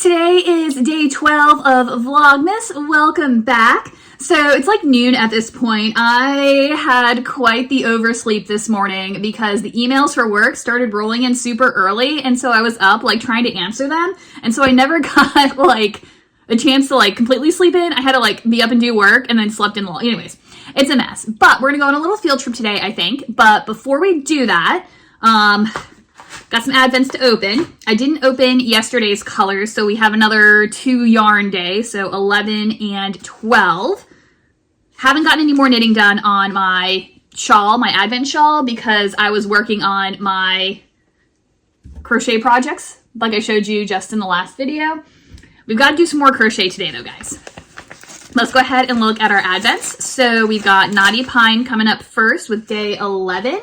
Today is day 12 of Vlogmas. Welcome back. So it's like noon at this point. I had quite the oversleep this morning because the emails for work started rolling in super early, and so I was up like trying to answer them, and so I never got like a chance to like completely sleep in. I had to like be up and do work and then slept in. Anyways, it's a mess. But we're gonna go on a little field trip today, I think. But before we do that, got some advents to open. I didn't open yesterday's colors, so we have another 2 yarn day, so 11 and 12. Haven't gotten any more knitting done on my shawl, my advent shawl, because I was working on my crochet projects, like I showed you just in the last video. We've got to do some more crochet today, though, guys. Let's go ahead and look at our advents. So we've got Knotty Pine coming up first with day 11.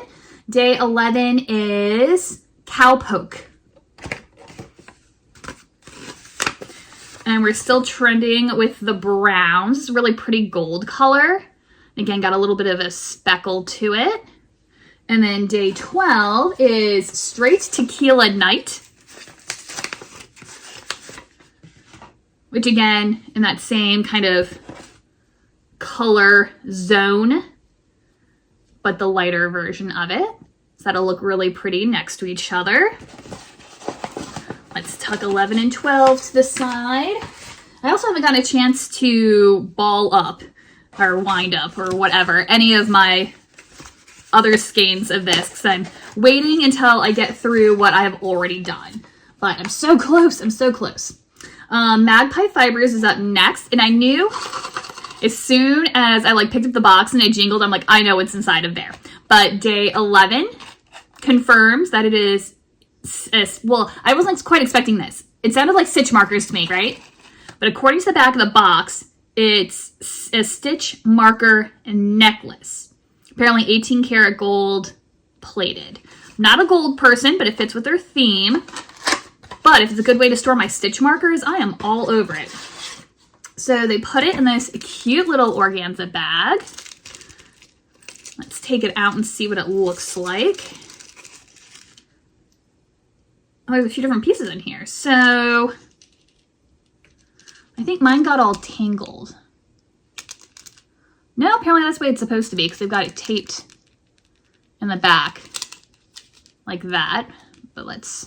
Day 11 is Cowpoke. And we're still trending with the browns. It's a really pretty gold color. Again, got a little bit of a speckle to it. And then day 12 is Straight Tequila Night. Which again, in that same kind of color zone, but the lighter version of it. So that'll look really pretty next to each other. Let's tuck 11 and 12 to the side. I also haven't gotten a chance to ball up or wind up or whatever any of my other skeins of this, because I'm waiting until I get through what I have already done. But I'm so close. I'm so close. Magpie Fibers is up next, and I knew as soon as I like picked up the box and it jingled, I'm like, I know what's inside of there. But day 11 confirms that it is, well, I wasn't quite expecting this. It sounded like stitch markers to me, right? But according to the back of the box, it's a stitch marker necklace. Apparently 18 karat gold plated. Not a gold person, but it fits with their theme. But if it's a good way to store my stitch markers, I am all over it. So they put it in this cute little organza bag. Let's take it out and see what it looks like. Oh, there's a few different pieces in here. So I think mine got all tangled. No, apparently that's the way it's supposed to be because they've got it taped in the back like that. But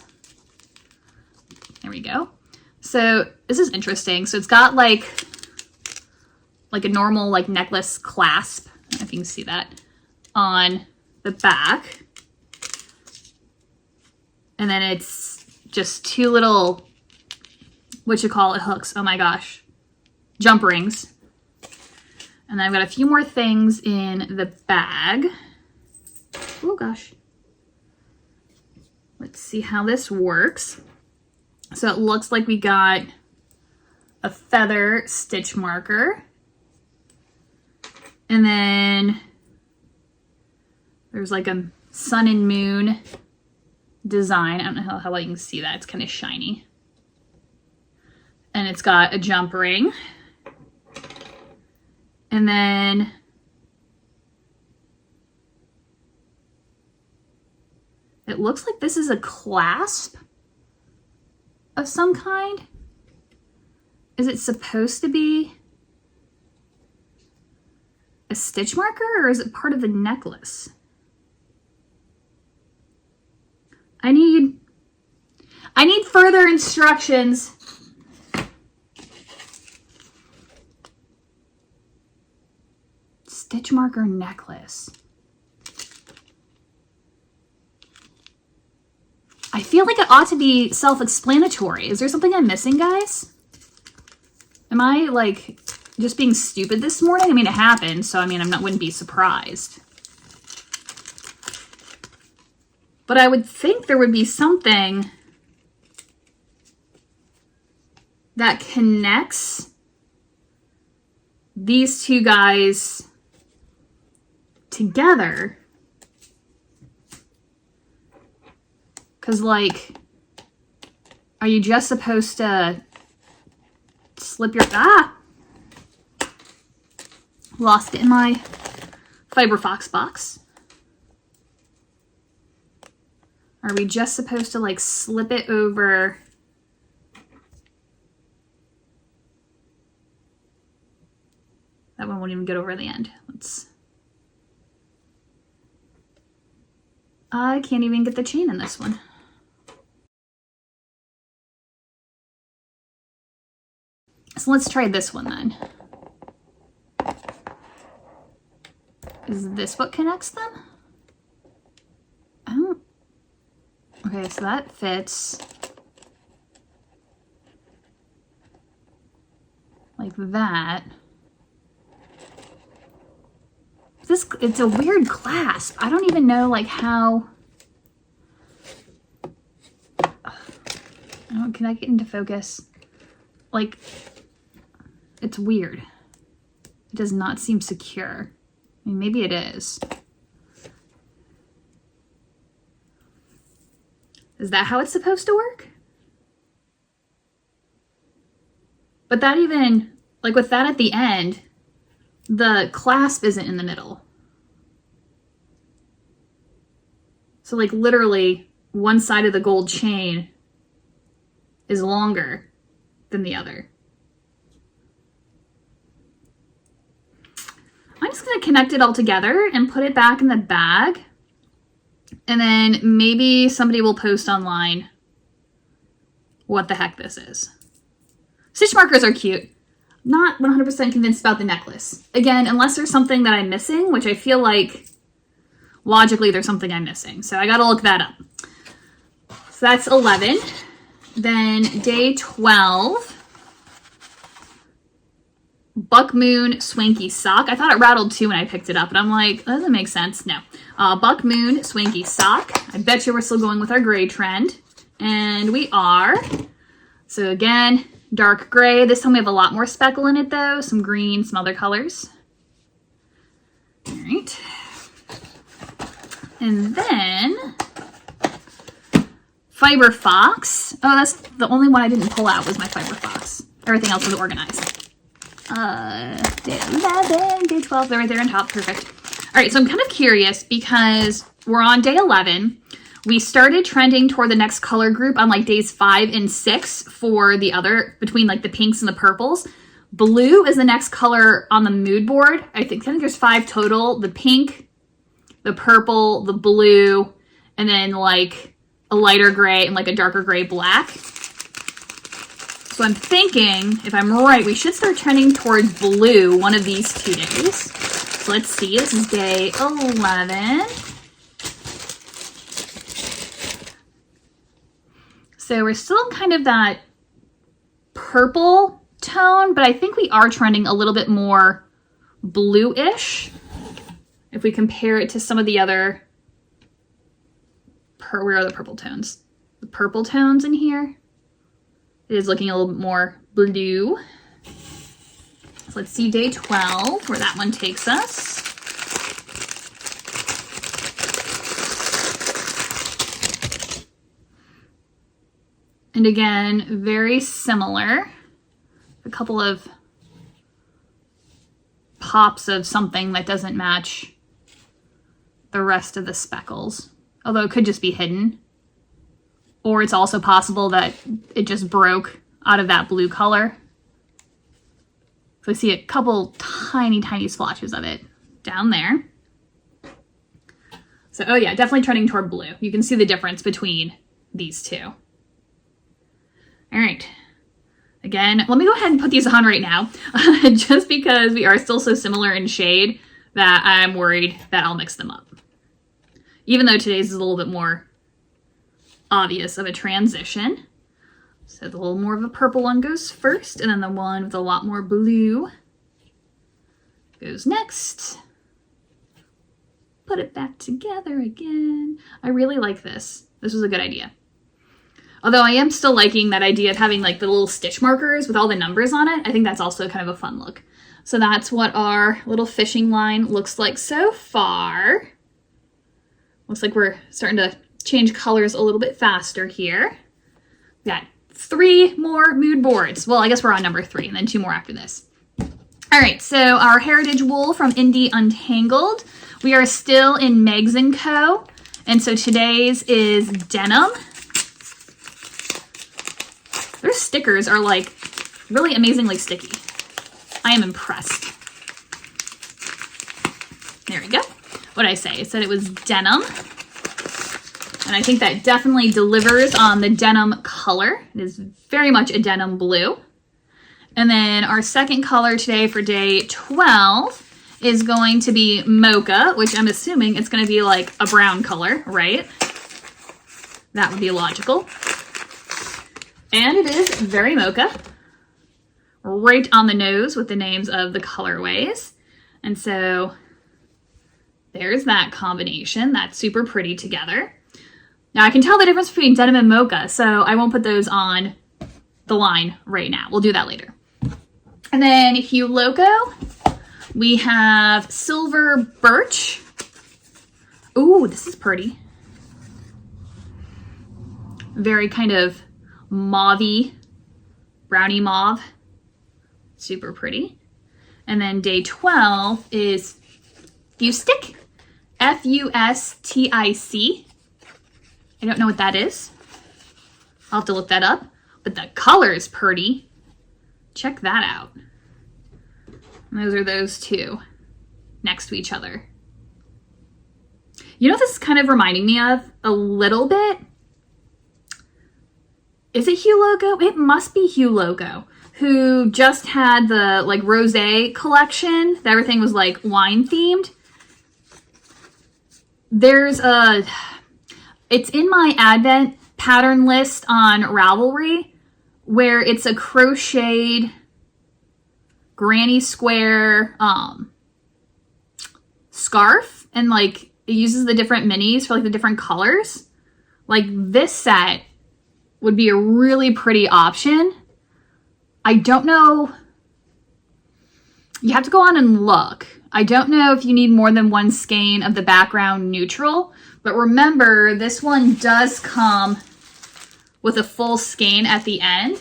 there we go. So this is interesting. So it's got like a normal like necklace clasp. I don't know if you can see that on the back. And then it's just 2 little, what you call it, hooks. Oh my gosh. Jump rings. And then I've got a few more things in the bag. Oh gosh. Let's see how this works. So it looks like we got a feather stitch marker. And then there's like a sun and moon design. I don't know how well you can see that. It's kind of shiny. And it's got a jump ring. And then it looks like this is a clasp of some kind. Is it supposed to be a stitch marker, or is it part of the necklace? I need further instructions. Stitch marker necklace. I feel like it ought to be self-explanatory. Is there something I'm missing, guys? Am I like just being stupid this morning? I mean, it happened, so I mean, wouldn't be surprised. But I would think there would be something that connects these 2 guys together. Because, like, are you just supposed to slip your... Lost it in my Fiber Fox box. Are we just supposed to like slip it over won't even get over the end. I can't even get the chain in this one. So let's try this one then. Is this what connects them? Oh. Okay, so that fits like that. It's a weird clasp. I don't even know like how. Oh, can I get into focus? Like, it's weird. It does not seem secure. I mean, maybe it is. Is that how it's supposed to work? But that even, like with that at the end, the clasp isn't in the middle. So like literally one side of the gold chain is longer than the other. I'm just gonna connect it all together and put it back in the bag. And then maybe somebody will post online what the heck this is. Stitch markers are cute. Not 100% convinced about the necklace. Again, unless there's something that I'm missing, which I feel like logically there's something I'm missing. So I gotta look that up. So that's 11. Then day 12. Buck Moon Swanky Sock. I thought it rattled too when I picked it up, and I'm like, that doesn't make sense. No. Buck Moon Swanky Sock. I bet you we're still going with our gray trend. And we are. So again, dark gray. This time we have a lot more speckle in it though. Some green, some other colors. All right. And then Fiber Fox. Oh, that's the only one I didn't pull out was my Fiber Fox. Everything else was organized. Day 11, day 12, they're right there on top. Perfect. All right, so I'm kind of curious because we're on day 11. We started trending toward the next color group on like days 5 and 6 for the other, between like the pinks and the purples. Blue is the next color on the mood board. I think there's 5 total. The pink, the purple, the blue, and then like a lighter gray and like a darker gray black. So I'm thinking, if I'm right, we should start trending towards blue one of these 2 days. So let's see, this is day 11. So we're still in kind of that purple tone, but I think we are trending a little bit more blue-ish if we compare it to some of the other, where are the purple tones? The purple tones in here. It is looking a little bit more blue. So let's see day 12, where that one takes us. And again, very similar. A couple of pops of something that doesn't match the rest of the speckles. Although it could just be hidden. Or it's also possible that it just broke out of that blue color. So I see a couple tiny, tiny splotches of it down there. So, oh yeah, definitely trending toward blue. You can see the difference between these two. All right. Again, let me go ahead and put these on right now, just because we are still so similar in shade that I'm worried that I'll mix them up. Even though today's is a little bit more obvious of a transition. So the little more of a purple one goes first, and then the one with a lot more blue goes next. Put it back together again. I really like this. This was a good idea. Although I am still liking that idea of having like the little stitch markers with all the numbers on it. I think that's also kind of a fun look. So that's what our little fishing line looks like so far. Looks like we're starting to change colors a little bit faster here. We got 3 more mood boards. Well, I guess we're on number 3 and then 2 more after this. All right, so our heritage wool from Indie Untangled. We are still in Megs & Co. And so today's is denim. Their stickers are like really amazingly sticky. I am impressed. There we go. What did I say? It said it was denim. And I think that definitely delivers on the denim color. It is very much a denim blue. And then our second color today for day 12 is going to be mocha, which I'm assuming it's going to be like a brown color, right? That would be logical. And it is very mocha. Right on the nose with the names of the colorways. And so there's that combination. That's super pretty together. Now I can tell the difference between denim and mocha, so I won't put those on the line right now. We'll do that later. And then Yule Log, we have silver birch. Ooh, this is pretty. Very kind of mauvey, brownie mauve. Super pretty. And then day 12 is Fustic, F-U-S-T-I-C. I don't know what that is. I'll have to look that up. But the color is pretty. Check that out. And those are those two next to each other. You know what this is kind of reminding me of a little bit? Is it Yule Log? It must be Yule Log, who just had the like rosé collection. Everything was like wine themed. There's it's in my Advent pattern list on Ravelry, where it's a crocheted granny square scarf, and like it uses the different minis for like the different colors. Like this set would be a really pretty option. I don't know. You have to go on and look. I don't know if you need more than one skein of the background neutral, but remember this one does come with a full skein at the end.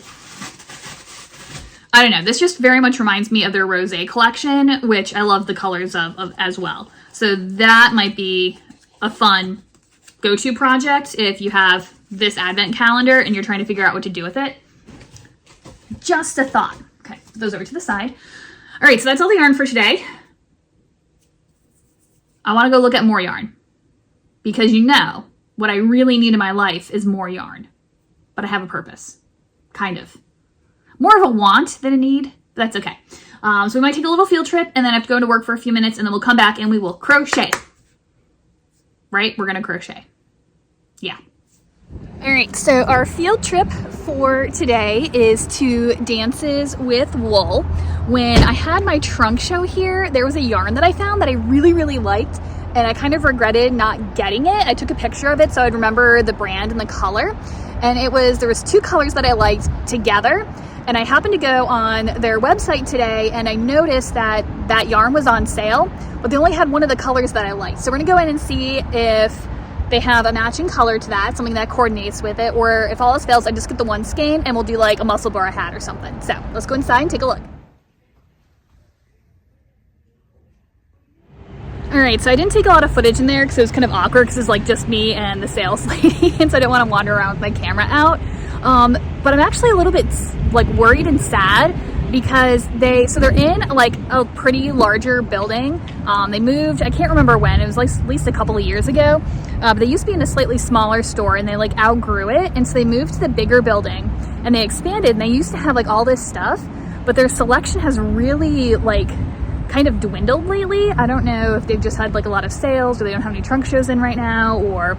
I don't know. This just very much reminds me of their rosé collection, which I love the colors of as well. So that might be a fun go-to project if you have this advent calendar and you're trying to figure out what to do with it. Just a thought. Okay, put those over to the side. All right, so that's all the yarn for today. I want to go look at more yarn because you know what I really need in my life is more yarn, but I have a purpose, kind of. More of a want than a need, but that's okay. So we might take a little field trip and then I have to go to work for a few minutes and then we'll come back and we will crochet. Right? We're going to crochet. Yeah. All right, so our field trip for today is to Dances with Wool. When I had my trunk show here, there was a yarn that I found that I really, really liked, and I kind of regretted not getting it. I took a picture of it so I'd remember the brand and the color, and there was two colors that I liked together, and I happened to go on their website today, and I noticed that that yarn was on sale, but they only had one of the colors that I liked. So we're gonna go in and see if they have a matching color to that, something that coordinates with it, or if all else fails, I just get the one skein and we'll do like a muscle bora hat or something. So let's go inside and take a look. All right, so I didn't take a lot of footage in there because it was kind of awkward because it's like just me and the sales lady, and so I didn't want to wander around with my camera out. But I'm actually a little bit like worried and sad because they're in like a pretty larger building. They moved, I can't remember when, it was like at least a couple of years ago, but they used to be in a slightly smaller store and they like outgrew it, and so they moved to the bigger building and they expanded, and they used to have like all this stuff, but their selection has really like kind of dwindled lately. I don't know if they've just had like a lot of sales or they don't have any trunk shows in right now or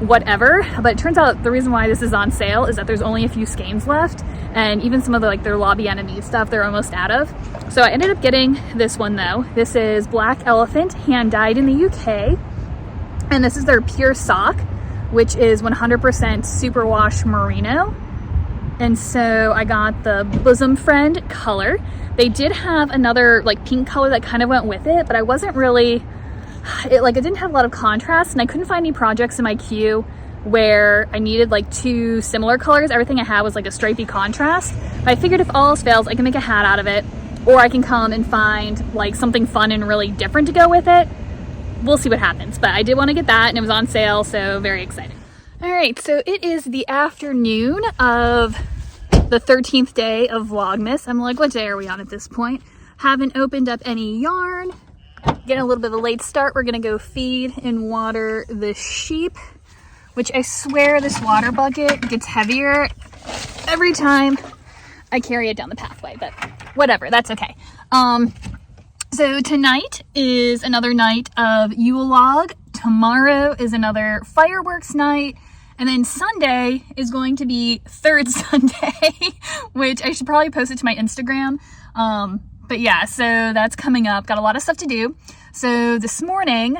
whatever, but it turns out the reason why this is on sale is that there's only a few skeins left, and even some of the like their Lobby Enemy stuff they're almost out of. So I ended up getting this one though. This is Black Elephant, hand dyed in the UK, and this is their pure sock, which is 100% superwash merino. And so I got the Bosom Friend color. They did have another like pink color that kind of went with it, but I wasn't really, it didn't have a lot of contrast, and I couldn't find any projects in my queue where I needed like two similar colors. Everything I had was like a stripy contrast. I figured if all else fails, I can make a hat out of it, or I can come and find like something fun and really different to go with it. We'll see what happens, but I did want to get that and it was on sale, so very excited. All right, so it is the afternoon of the 13th day of Vlogmas. I'm like, what day are we on at this point? Haven't opened up any yarn. getting a little bit of a late start. We're gonna go feed and water the sheep, which I swear this water bucket gets heavier every time I carry it down the pathway, but whatever, that's okay. So tonight is another night of Yule Log. Tomorrow is another fireworks night. And then Sunday is going to be third Sunday, which I should probably post it to my Instagram. But yeah, so that's coming up. Got a lot of stuff to do. So this morning,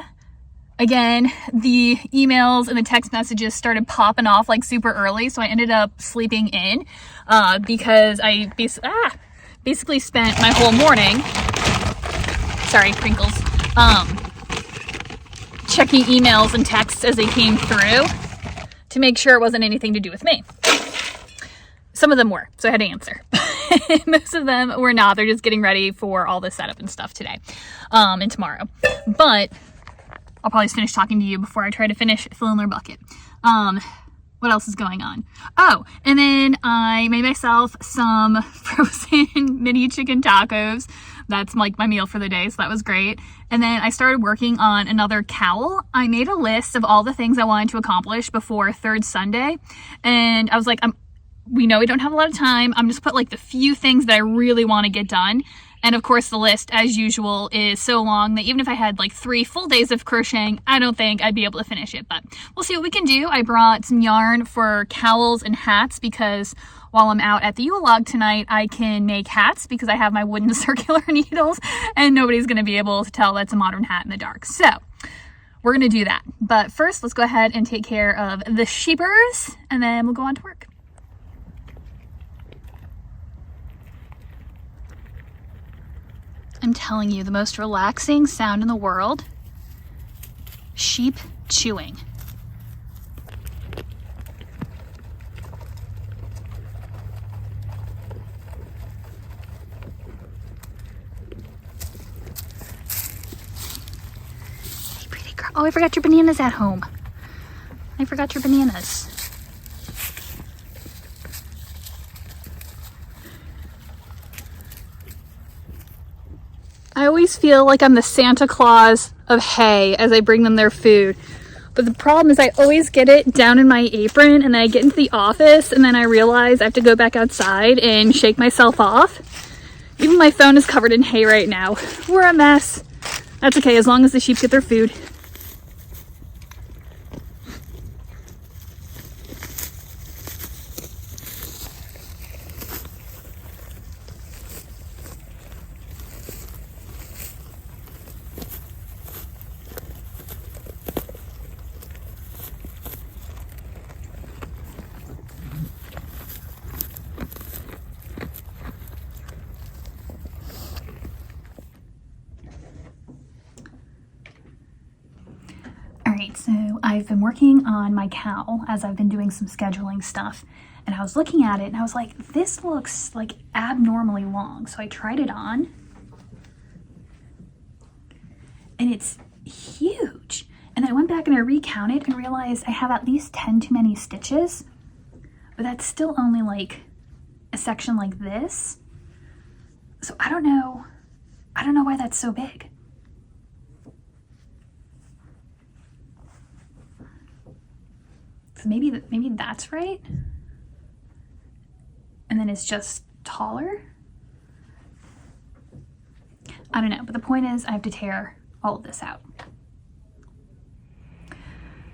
again, the emails and the text messages started popping off like super early. So I ended up sleeping in because I basically spent my whole morning, sorry, crinkles, checking emails and texts as they came through to make sure it wasn't anything to do with me. Some of them were, so I had to answer. Most of them were not. They're just getting ready for all the setup and stuff today and tomorrow. But I'll probably just finish talking to you before I try to finish filling their bucket. What else is going on? Oh, and then I made myself some frozen mini chicken tacos. That's like my meal for the day, so that was great. And then I started working on another cowl. I made a list of all the things I wanted to accomplish before third Sunday. And I was like, we know we don't have a lot of time. I'm just put like the few things that I really want to get done. And of course the list, as usual, is so long that even if I had like 3 full days of crocheting, I don't think I'd be able to finish it, but we'll see what we can do. I brought some yarn for cowls and hats because while I'm out at the Yule Log tonight, I can make hats because I have my wooden circular needles and nobody's going to be able to tell that's a modern hat in the dark. So we're going to do that. But first, let's go ahead and take care of the sheepers and then we'll go on to work. I'm telling you, the most relaxing sound in the world, sheep chewing. Hey, pretty girl. Oh, I forgot your bananas at home. I forgot your bananas. I always feel like I'm the Santa Claus of hay as I bring them their food. But the problem is I always get it down in my apron and then I get into the office and then I realize I have to go back outside and shake myself off. Even my phone is covered in hay right now. We're a mess. That's okay, as long as the sheep get their food. So I've been working on my cowl as I've been doing some scheduling stuff, and I was looking at it and I was like, this looks like abnormally long. So I tried it on and it's huge. And I went back and I recounted and realized I have at least 10 too many stitches, but that's still only like a section like this. So I don't know why that's so big. So maybe that's right. And then it's just taller. I don't know, but the point is I have to tear all of this out.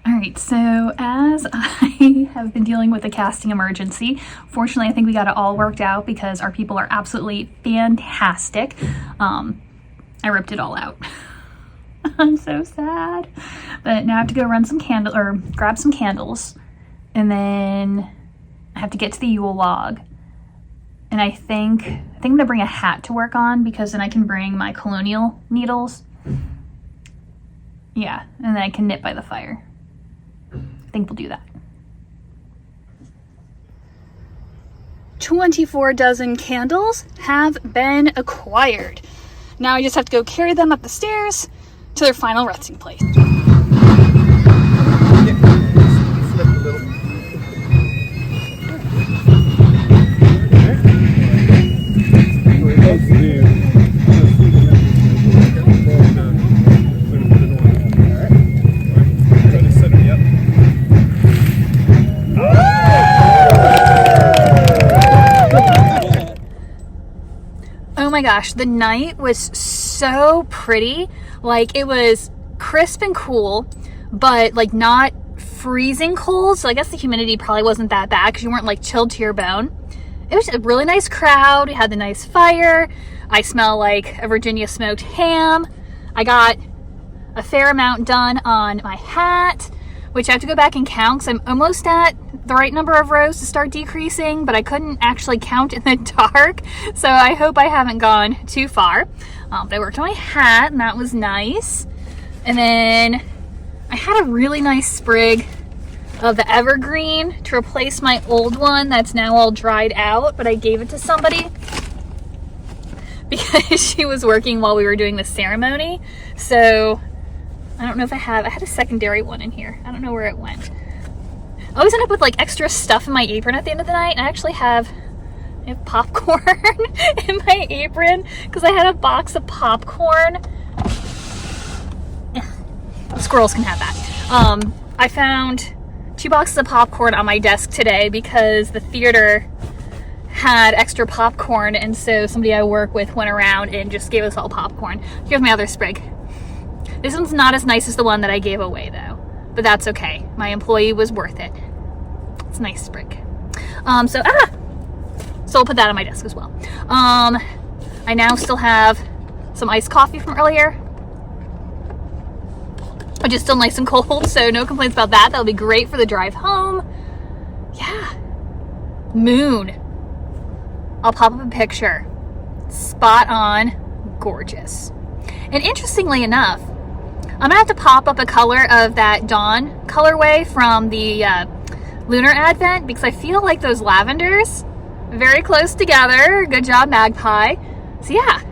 All right, so as I have been dealing with a casting emergency, fortunately I think we got it all worked out because our people are absolutely fantastic. I ripped it all out. I'm so sad. But now I have to go run some candle or grab some candles, and then I have to get to the Yule Log. And I think I'm gonna bring a hat to work on because then I can bring my colonial needles. Yeah, and then I can knit by the fire. I think we'll do that. 24 dozen candles have been acquired. Now I just have to go carry them up the stairs to their final resting place. my gosh, the night was so pretty. Like, it was crisp and cool, but like not freezing cold. So I guess the humidity probably wasn't that bad because you weren't like chilled to your bone. It was a really nice crowd. We had the nice fire. I smell like a Virginia smoked ham. I got a fair amount done on my hat, which I have to go back and count because I'm almost at the right number of rows to start decreasing, but I couldn't actually count in the dark. So I hope I haven't gone too far. But I worked on my hat and that was nice. And then I had a really nice sprig of the evergreen to replace my old one that's now all dried out, but I gave it to somebody because she was working while we were doing the ceremony. So I don't know if I had a secondary one in here. I don't know where it went. I always end up with like extra stuff in my apron at the end of the night. And I actually have popcorn in my apron because I had a box of popcorn. The squirrels can have that. I found 2 boxes of popcorn on my desk today because the theater had extra popcorn, and so somebody I work with went around and just gave us all popcorn. Here's my other sprig. This one's not as nice as the one that I gave away though, but that's okay. My employee was worth it. It's a nice sprig. So we'll put that on my desk as well. I now still have some iced coffee from earlier, which is still nice and cold, so no complaints about that. That'll be great for the drive home. Yeah. Moon. I'll pop up a picture. Spot on. Gorgeous. And interestingly enough, I'm gonna have to pop up a color of that dawn colorway from the lunar advent because I feel like those lavenders very close together. Good job, Magpie. So yeah,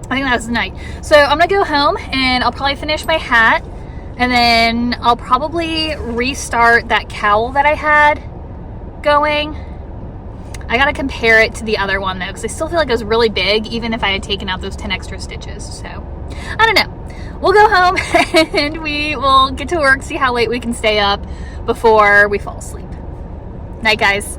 I think that was the night. So I'm gonna go home and I'll probably finish my hat, and then I'll probably restart that cowl that I had going. I gotta compare it to the other one though, because I still feel like it was really big even if I had taken out those 10 extra stitches. So I don't know. We'll go home and we will get to work, see how late we can stay up before we fall asleep. Night, guys.